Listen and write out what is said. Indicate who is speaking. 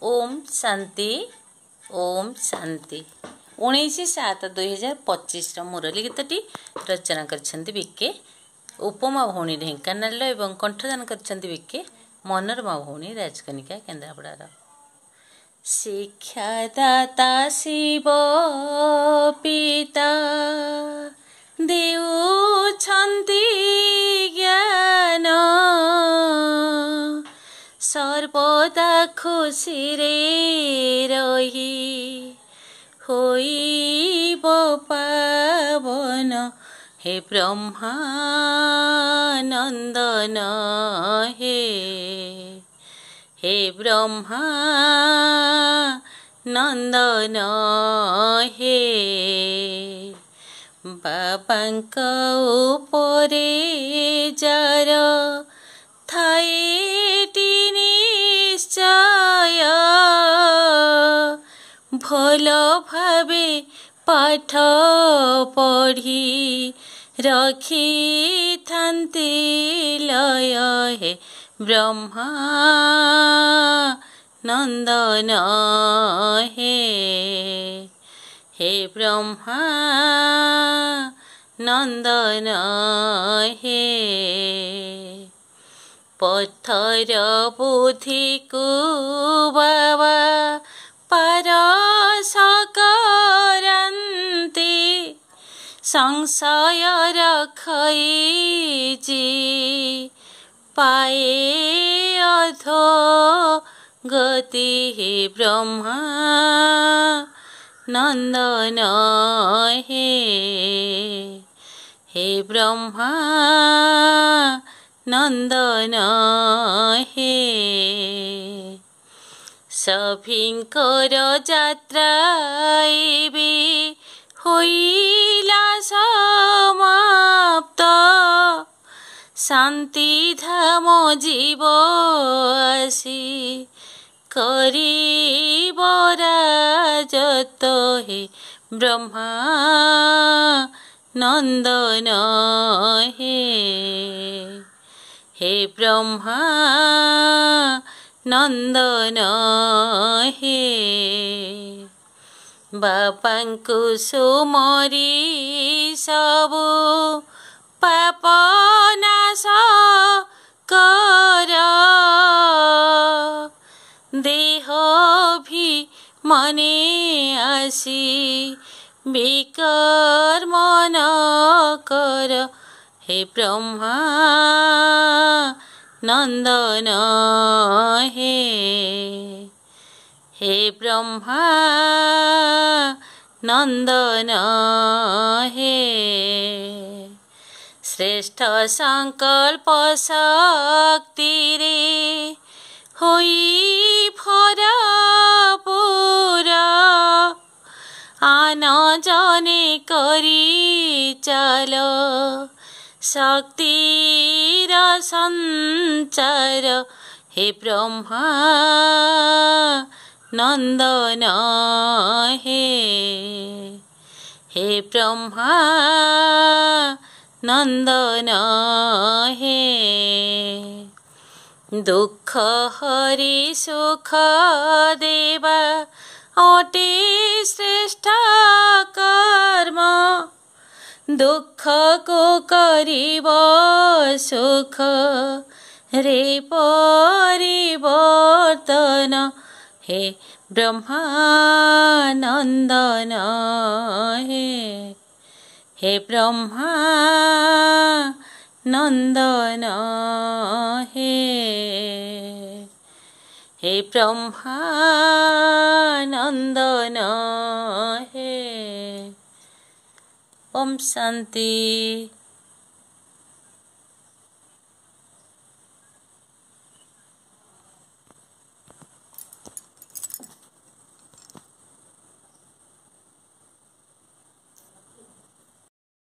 Speaker 1: ओम शांति ओम शांति 19/7/2025 मुरली गीतटी रचना कर विके उपमा भौणी ढेंकानाल एवं कंठदान कर विके मनोरमा भौणी राजकनिका केन्द्रापड़ार। शिक्षादाता शिव पिता देउछन्ति ज्ञान सर्वदा खुशी रे रही होइब पावन हे ब्रह्मानंदन हे ब्रह्मानंदन हे बाबांक उपरे जार थाएटी निश्चय भल भावे पाठ पढ़ी रखी थांती लय हे ब्रह्मानंदन हे ब्रह्मानंदन हे पत्थर बुद्धि को बाबा पारस करन्ति संशय रखैजी पाए अधो गति हे ब्रह्मानंदन हे ब्रह्मानंदन हे सभिंकर यात्रा भी होइला समाप्त शांति धाम जीव आसी करिब राजत हे ब्रह्मानंदन हे ब्रह्मानंदन हे बापांकु सुमरी सबु पाप नाश कर देह भी मने आसी विकर्म न कर हे ब्रह्मानंदन हे ब्रह्मानंदन श्रेष्ठ संकल्प शक्ति रे होई भरपूर आन जने करी चल शक्तिर संचार हे ब्रह्मानंदन हे ब्रह्मानंदन दुख हरि सुख देवा अटे श्रेष्ठ कर्म दुख को करिब सुख रे परिवर्तन हे ब्रह्मानंदन हे ब्रह्मानंदन हे ब्रह्मानंदन ओम शांति।